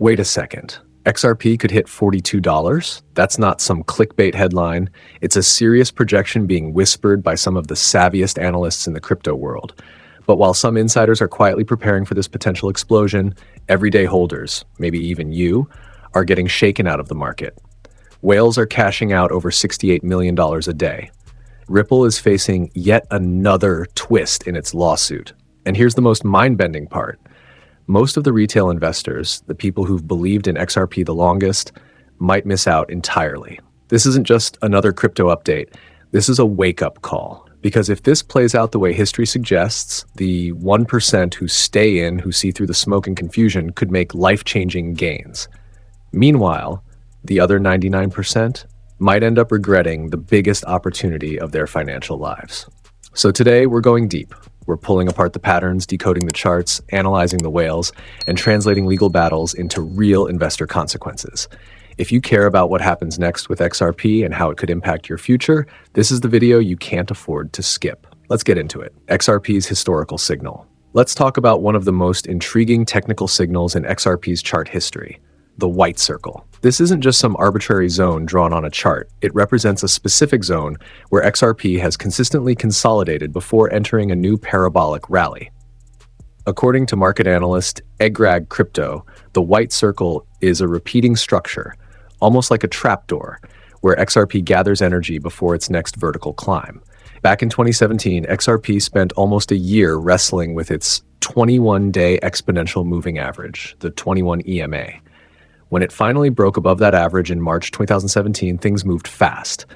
Wait a second. XRP could hit $42? That's not some clickbait headline. It's a serious projection being whispered by some of the savviest analysts in the crypto world. But while some insiders are quietly preparing for this potential explosion, everyday holders, maybe even you, are getting shaken out of the market. Whales are cashing out over $68 million a day. Ripple is facing yet another twist in its lawsuit. And here's the most mind-bending part. Most of the retail investors, the people who've believed in XRP the longest, might miss out entirely. This isn't just another crypto update. This is a wake-up call. Because if this plays out the way history suggests, the 1% who stay in, who see through the smoke and confusion, could make life-changing gains. Meanwhile, the other 99% might end up regretting the biggest opportunity of their financial lives. So today, we're going deep. We're pulling apart the patterns, decoding the charts, analyzing the whales, and translating legal battles into real investor consequences. If you care about what happens next with XRP and how it could impact your future, this is the video you can't afford to skip. Let's get into it. XRP's historical signal. Let's talk about one of the most intriguing technical signals in XRP's chart history, the white circle. This isn't just some arbitrary zone drawn on a chart. It represents a specific zone where XRP has consistently consolidated before entering a new parabolic rally. According to market analyst XRP Crypto, the white circle is a repeating structure, almost like a trapdoor, where XRP gathers energy before its next vertical climb. Back in 2017, XRP spent almost a year wrestling with its 21-day exponential moving average, the 21 EMA. When it finally broke above that average in March 2017, things moved fast.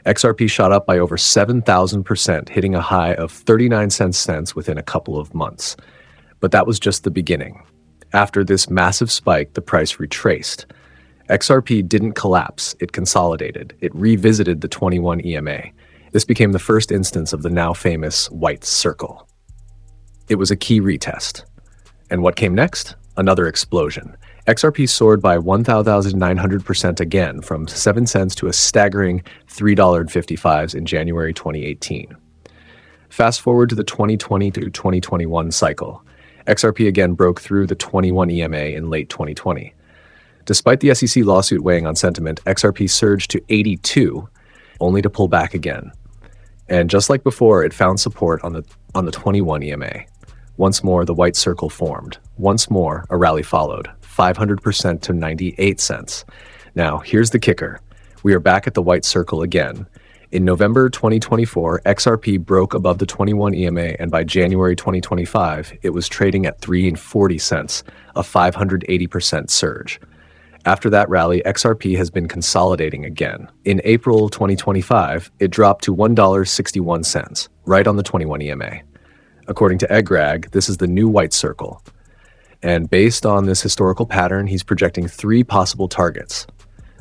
XRP shot up by over 7,000%, hitting a high of 39 cents within a couple of months. But that was just the beginning. After this massive spike, the price retraced. XRP didn't collapse, it consolidated. It revisited the 21 EMA. This became the first instance of the now famous white circle. It was a key retest. And what came next? Another explosion. XRP soared by 1,900% again, from 7 cents to a staggering $3.55 in January 2018. Fast forward to the 2020 to 2021 cycle. XRP again broke through the 21 EMA in late 2020. Despite the SEC lawsuit weighing on sentiment, XRP surged to 82, only to pull back again. And just like before, it found support on the 21 EMA. Once more, the white circle formed. Once more, a rally followed, 500% to 98 cents. Now, here's the kicker. We are back at the white circle again. In November 2024, XRP broke above the 21 EMA, and by January 2025, it was trading at 3.40 cents, a 580% surge. After that rally, XRP has been consolidating again. In April 2025, it dropped to $1.61, right on the 21 EMA. According to XRP, this is the new white circle. And based on this historical pattern, he's projecting 3 possible targets.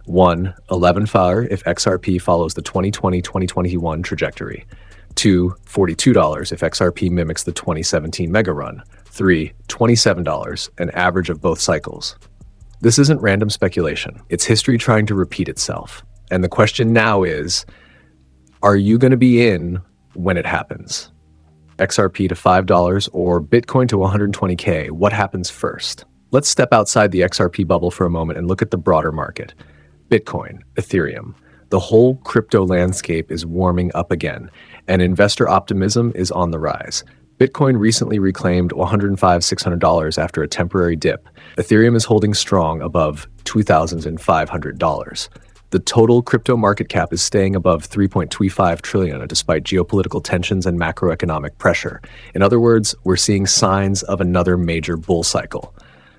1, $11 if XRP follows the 2020-2021 trajectory. 2, $42 if XRP mimics the 2017 mega run. 3, $27, an average of both cycles. This isn't random speculation. It's history trying to repeat itself. And the question now is, are you going to be in when it happens? XRP to $5 or Bitcoin to 120K, what happens first? Let's step outside the XRP bubble for a moment and look at the broader market. Bitcoin, Ethereum. The whole crypto landscape is warming up again, and investor optimism is on the rise. Bitcoin recently reclaimed $105,600 after a temporary dip. Ethereum is holding strong above $2,500. The total crypto market cap is staying above $3.25 trillion despite geopolitical tensions and macroeconomic pressure. In other words, we're seeing signs of another major bull cycle.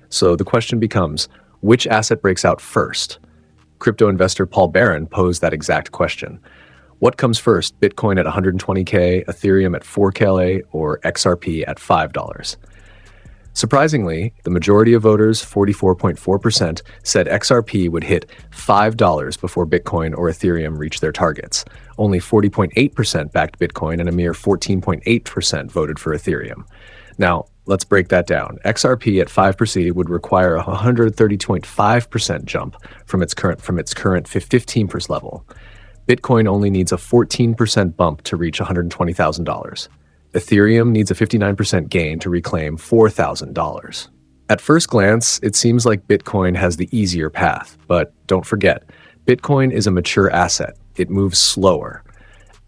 So the question becomes, which asset breaks out first? Crypto investor Paul Barron posed that exact question. What comes first, Bitcoin at 120K, Ethereum at 4KLA, or XRP at $5? Surprisingly, the majority of voters, 44.4%, said XRP would hit $5 before Bitcoin or Ethereum reach their targets. Only 40.8% backed Bitcoin and a mere 14.8% voted for Ethereum. Now, let's break that down. XRP at 5% would require a 132.5% jump from its current 15% level. Bitcoin only needs a 14% bump to reach $120,000. Ethereum needs a 59% gain to reclaim $4,000. At first glance, it seems like Bitcoin has the easier path, but don't forget, Bitcoin is a mature asset. It moves slower.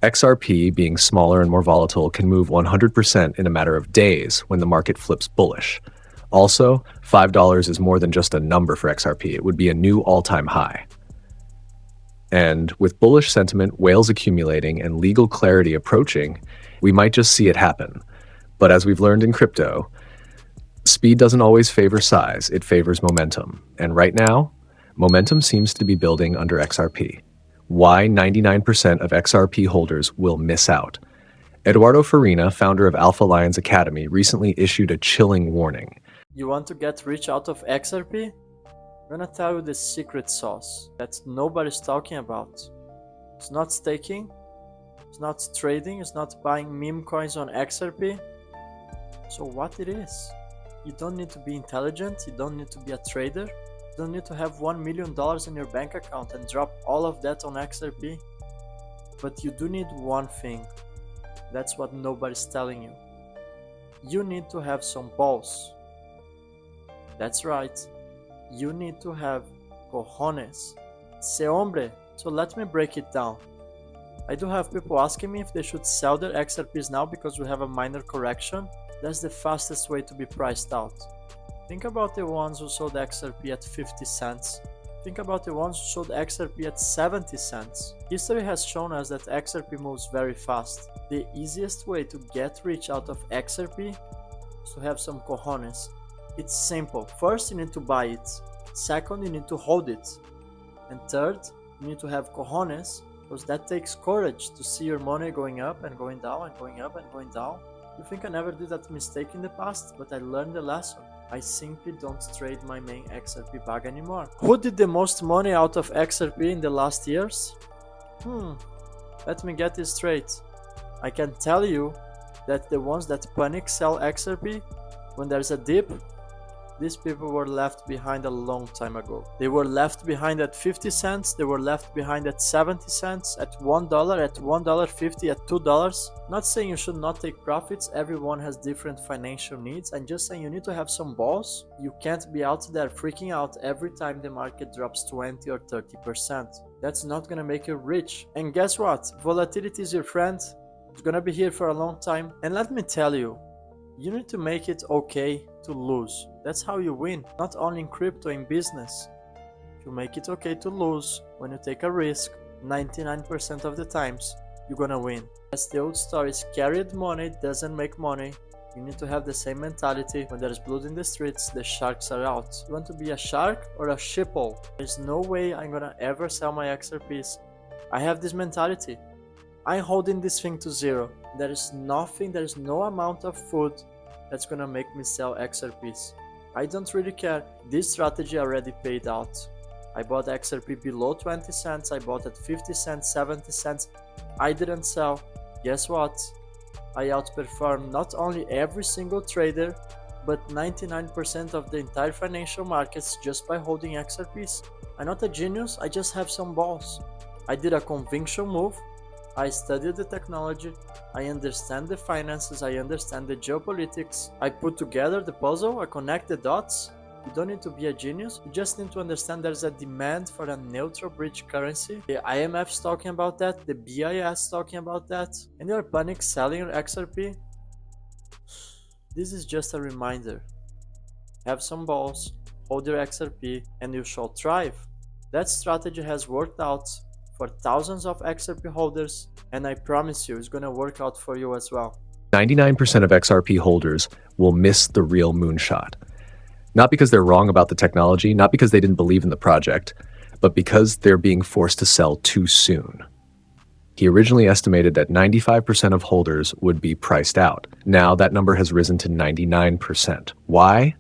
XRP, being smaller and more volatile, can move 100% in a matter of days when the market flips bullish. Also, $5 is more than just a number for XRP. It would be a new all-time high. And with bullish sentiment, whales accumulating, and legal clarity approaching, we might just see it happen. But as we've learned in crypto, speed doesn't always favor size, it favors momentum. And right now, momentum seems to be building under XRP. Why 99% of XRP holders will miss out. Eduardo Farina, founder of Alpha Lions Academy, recently issued a chilling warning. You want to get rich out of XRP? I'm gonna tell you the secret sauce that nobody's talking about. It's not staking, it's not trading, it's not buying meme coins on XRP. So what it is? You don't need to be intelligent, you don't need to be a trader, you don't need to have $1 million in your bank account and drop all of that on XRP. But you do need one thing. That's what nobody's telling you. You need to have some balls. That's right. You need to have cojones. Se hombre. So let me break it down. I do have people asking me if they should sell their XRPs now because we have a minor correction. That's the fastest way to be priced out. Think about the ones who sold XRP at 50 cents. Think about the ones who sold XRP at 70 cents. History has shown us that XRP moves very fast. The easiest way to get rich out of XRP is to have some cojones. It's simple. First, you need to buy it. Second, you need to hold it. And third, you need to have cojones, because that takes courage to see your money going up and going down and going up and going down. You think I never did that mistake in the past, but I learned the lesson. I simply don't trade my main XRP bag anymore. Who did the most money out of XRP in the last years? Let me get this straight. I can tell you that the ones that panic sell XRP when there's a dip, these people were left behind a long time ago. They were left behind at 50 cents, they were left behind at 70 cents, at $1, at $1.50, at $2. Not saying you should not take profits, everyone has different financial needs. I'm just saying you need to have some balls. You can't be out there freaking out every time the market drops 20 or 30%. That's not gonna make you rich. And guess what? Volatility is your friend. It's gonna be here for a long time. And let me tell you, you need to make it okay to lose. That's how you win, not only in crypto, in business. You make it okay to lose. When you take a risk, 99% of the times, you're gonna win. As the old story is, carried money doesn't make money. You need to have the same mentality. When there's blood in the streets, the sharks are out. You want to be a shark or a sheeple? There's no way I'm gonna ever sell my XRPs. I have this mentality. I'm holding this thing to zero. There is nothing, there is no amount of food that's gonna make me sell XRPs. I don't really care. This strategy already paid out. I bought XRP below 20 cents, I bought at 50 cents, 70 cents. I didn't sell. Guess what? I outperformed not only every single trader, but 99% of the entire financial markets just by holding XRPs. I'm not a genius, I just have some balls. I did a conviction move. I studied the technology, I understand the finances, I understand the geopolitics. I put together the puzzle, I connect the dots. You don't need to be a genius, you just need to understand there's a demand for a neutral bridge currency. The IMF's talking about that, the BIS talking about that, and you're panic selling your XRP. This is just a reminder. Have some balls, hold your XRP, and you shall thrive. That strategy has worked out for thousands of XRP holders, and I promise you it's gonna work out for you as well. 99% of XRP holders will miss the real moonshot. Not because they're wrong about the technology, not because they didn't believe in the project, but because they're being forced to sell too soon. He originally estimated that 95% of holders would be priced out. Now that number has risen to 99%. Why?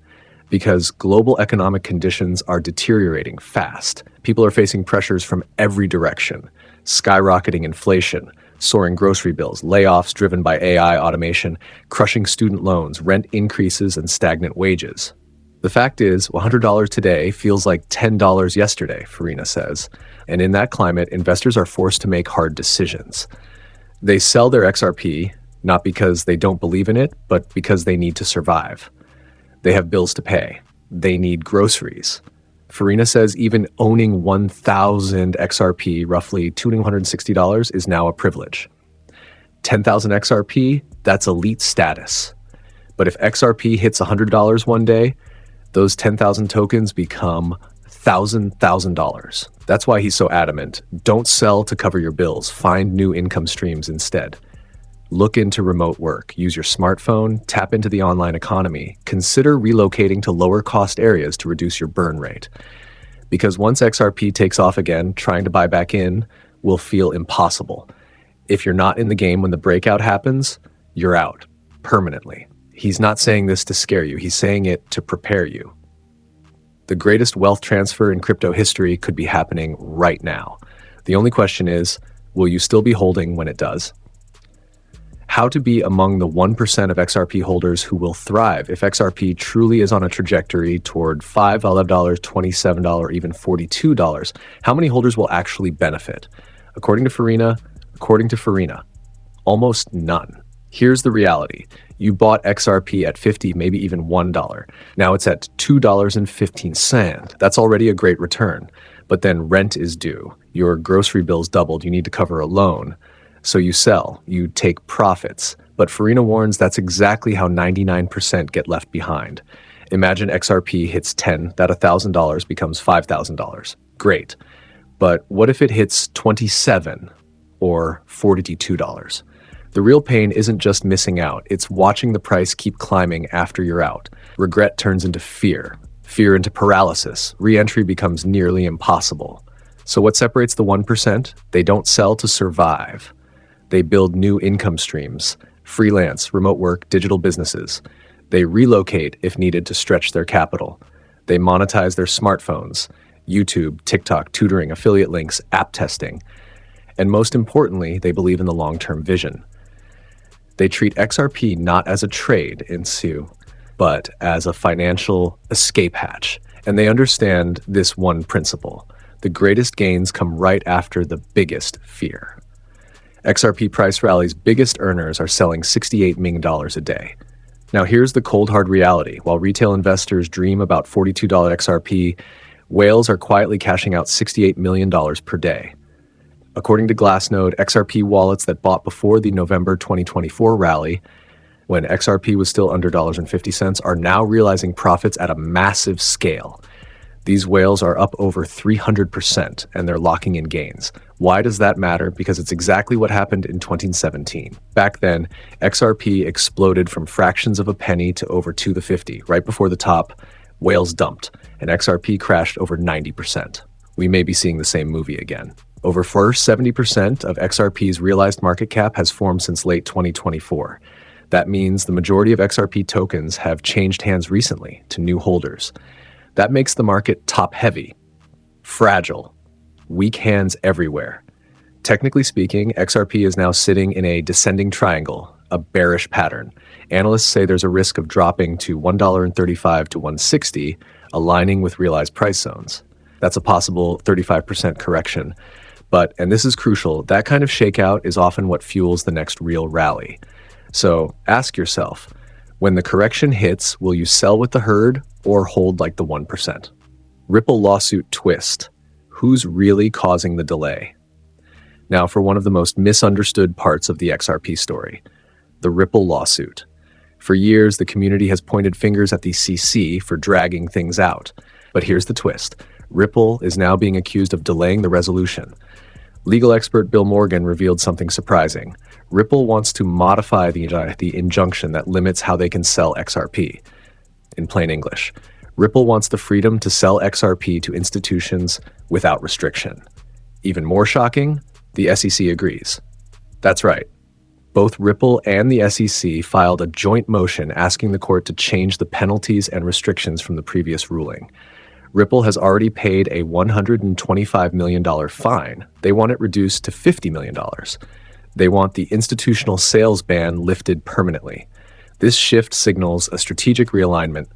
Because global economic conditions are deteriorating fast. People are facing pressures from every direction. Skyrocketing inflation, soaring grocery bills, layoffs driven by AI automation, crushing student loans, rent increases, and stagnant wages. The fact is, $100 today feels like $10 yesterday, Farina says. And in that climate, investors are forced to make hard decisions. They sell their XRP, not because they don't believe in it, but because they need to survive. They have bills to pay. they need groceries. Farina says even owning 1,000 XRP, roughly $260, is now a privilege. 10,000 XRP, that's elite status. But if XRP hits $100 one day, those 10,000 tokens become $1,000. That's why he's so adamant. Don't sell to cover your bills. Find new income streams instead. Look into remote work. Use your smartphone. Tap into the online economy. Consider relocating to lower cost areas to reduce your burn rate. Because once XRP takes off again, trying to buy back in will feel impossible. If you're not in the game when the breakout happens, you're out permanently. He's not saying this to scare you. He's saying it to prepare you. The greatest wealth transfer in crypto history could be happening right now. The only question is, will you still be holding when it does? How to be among the 1% of XRP holders who will thrive if XRP truly is on a trajectory toward $5, $11, $27, or even $42. How many holders will actually benefit? According to Farina, almost none. Here's the reality. You bought XRP at $50, maybe even $1. Now it's at $2.15. That's already a great return. But then rent is due. Your grocery bill's doubled. You need to cover a loan. So you sell. You take profits. But Farina warns that's exactly how 99% get left behind. Imagine XRP hits 10, that $1,000 becomes $5,000. Great. But what if it hits 27 or $42? The real pain isn't just missing out, it's watching the price keep climbing after you're out. Regret turns into fear into paralysis. Re-entry becomes nearly impossible. So what separates the 1%? They don't sell to survive. They build new income streams, freelance, remote work, digital businesses. They relocate if needed to stretch their capital. They monetize their smartphones, YouTube, TikTok, tutoring, affiliate links, app testing. And most importantly, they believe in the long-term vision. They treat XRP not as a trade in Sue, but as a financial escape hatch. And they understand this one principle. The greatest gains come right after the biggest fear. XRP price rally's biggest earners are selling $68 million a day. Now here's the cold hard reality. While retail investors dream about $42 XRP, whales are quietly cashing out $68 million per day. According to Glassnode, XRP wallets that bought before the November 2024 rally, when XRP was still under $1.50, are now realizing profits at a massive scale. These whales are up over 300%, and they're locking in gains. Why does that matter? Because it's exactly what happened in 2017. Back then, XRP exploded from fractions of a penny to over to the 50. Right before the top, whales dumped, and XRP crashed over 90%. We may be seeing the same movie again. Over 70% of XRP's realized market cap has formed since late 2024. That means the majority of XRP tokens have changed hands recently to new holders. That makes the market top-heavy, fragile, weak hands everywhere. Technically speaking, XRP is now sitting in a descending triangle, a bearish pattern. Analysts say there's a risk of dropping to $1.35 to $1.60, aligning with realized price zones. That's a possible 35% correction. But, and this is crucial, that kind of shakeout is often what fuels the next real rally. So ask yourself, when the correction hits, will you sell with the herd or hold like the 1%? Ripple lawsuit twist. Who's really causing the delay? Now for one of the most misunderstood parts of the XRP story, the Ripple lawsuit. For years, the community has pointed fingers at the CC for dragging things out. But here's the twist. Ripple is now being accused of delaying the resolution. Legal expert Bill Morgan revealed something surprising. Ripple wants to modify the injunction that limits how they can sell XRP. In plain English, Ripple wants the freedom to sell XRP to institutions without restriction. Even more shocking, the SEC agrees. That's right. Both Ripple and the SEC filed a joint motion asking the court to change the penalties and restrictions from the previous ruling. Ripple has already paid a $125 million fine. They want it reduced to $50 million. They want the institutional sales ban lifted permanently. This shift signals a strategic realignment.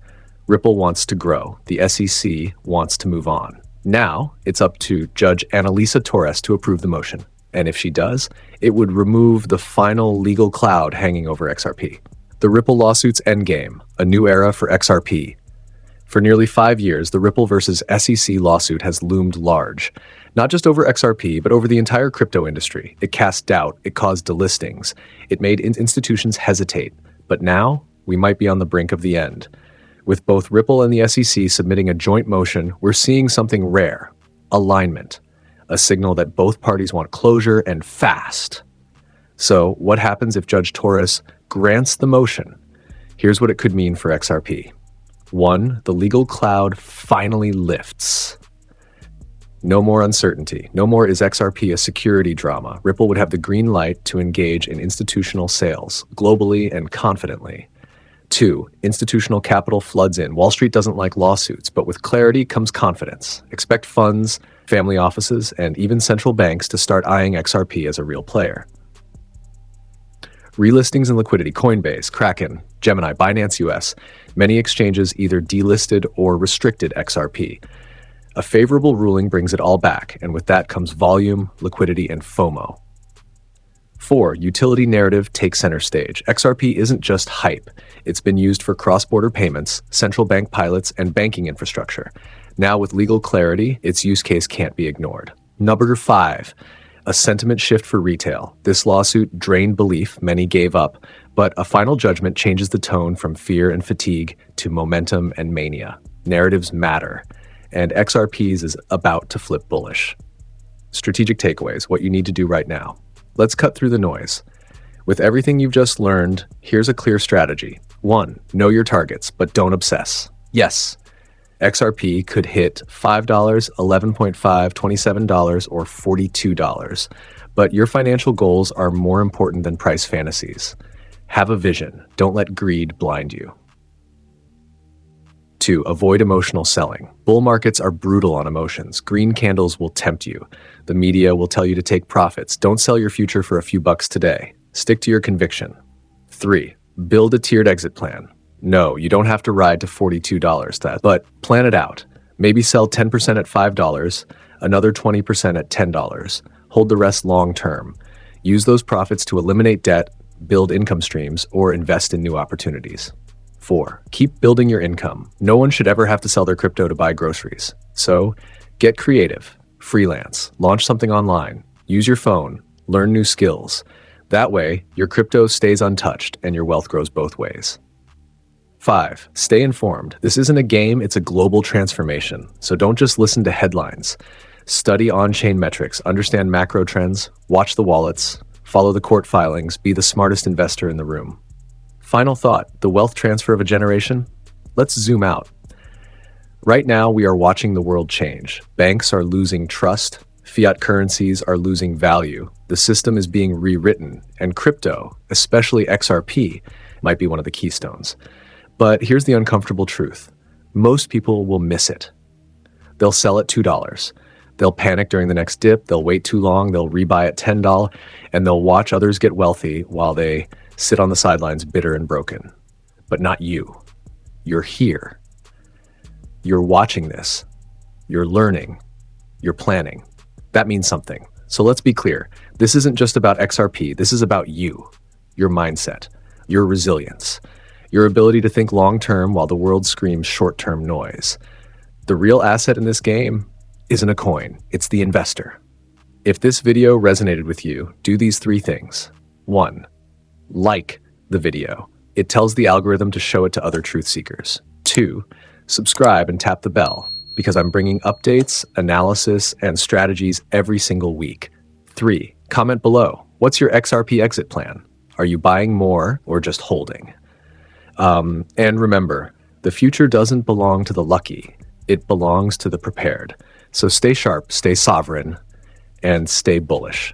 Ripple wants to grow. The SEC wants to move on. Now, it's up to Judge Annalisa Torres to approve the motion. And if she does, it would remove the final legal cloud hanging over XRP. The Ripple lawsuit's endgame, a new era for XRP. For nearly 5 years, the Ripple versus SEC lawsuit has loomed large, not just over XRP, but over the entire crypto industry. It cast doubt, it caused delistings, it made institutions hesitate. But now, we might be on the brink of the end. With both Ripple and the SEC submitting a joint motion, we're seeing something rare: alignment, a signal that both parties want closure and fast. So, what happens if Judge Torres grants the motion? Here's what it could mean for XRP. 1. The legal cloud finally lifts. No more uncertainty. No more is XRP a security drama. Ripple would have the green light to engage in institutional sales, globally and confidently. 2. Institutional capital floods in. Wall Street doesn't like lawsuits, but with clarity comes confidence. Expect funds, family offices, and even central banks to start eyeing XRP as a real player. Relistings and liquidity: Coinbase, Kraken, Gemini, Binance US. Many exchanges either delisted or restricted XRP. A favorable ruling brings it all back, and with that comes volume, liquidity, and FOMO. 4. Utility narrative takes center stage. XRP isn't just hype. It's been used for cross-border payments, central bank pilots, and banking infrastructure. Now, with legal clarity, its use case can't be ignored. Number 5. A sentiment shift for retail. This lawsuit drained belief, many gave up, but a final judgment changes the tone from fear and fatigue to momentum and mania. Narratives matter, and XRP's is about to flip bullish. Strategic takeaways: what you need to do right now. Let's cut through the noise. With everything you've just learned, here's a clear strategy. 1. Know your targets, but don't obsess. Yes, XRP could hit $5, $11.5, $27, or $42. But your financial goals are more important than price fantasies. Have a vision. Don't let greed blind you. 2. Avoid emotional selling. Bull markets are brutal on emotions. Green candles will tempt you. The media will tell you to take profits. Don't sell your future for a few bucks today. Stick to your conviction. 3. Build a tiered exit plan. No, you don't have to ride to $42, but plan it out. Maybe sell 10% at $5, another 20% at $10. Hold the rest long term. Use those profits to eliminate debt, build income streams, or invest in new opportunities. 4. Keep building your income. No one should ever have to sell their crypto to buy groceries. So, get creative, freelance, launch something online, use your phone, learn new skills. That way, your crypto stays untouched and your wealth grows both ways. 5. Stay informed. This isn't a game, it's a global transformation. So don't just listen to headlines. Study on-chain metrics, understand macro trends, watch the wallets, follow the court filings, be the smartest investor in the room. Final thought: the wealth transfer of a generation? Let's zoom out. Right now, we are watching the world change. Banks are losing trust. Fiat currencies are losing value. The system is being rewritten, and crypto, especially XRP, might be one of the keystones. But here's the uncomfortable truth. Most people will miss it. They'll sell at $2. They'll panic during the next dip, they'll wait too long, they'll rebuy at $10, and they'll watch others get wealthy while they sit on the sidelines bitter and broken. But not you. You're here. You're watching this. You're learning. You're planning. That means something. So let's be clear. This isn't just about XRP. This is about you, your mindset, your resilience, your ability to think long-term while the world screams short-term noise. The real asset in this game isn't a coin. It's the investor. If this video resonated with you, do these 3 things. 1. Like the video. It tells the algorithm to show it to other truth seekers. 2. Subscribe and tap the bell, because I'm bringing updates, analysis, and strategies every single week. 3. Comment below. What's your XRP exit plan? Are you buying more or just holding? And remember, the future doesn't belong to the lucky. It belongs to the prepared. So stay sharp, stay sovereign, and stay bullish.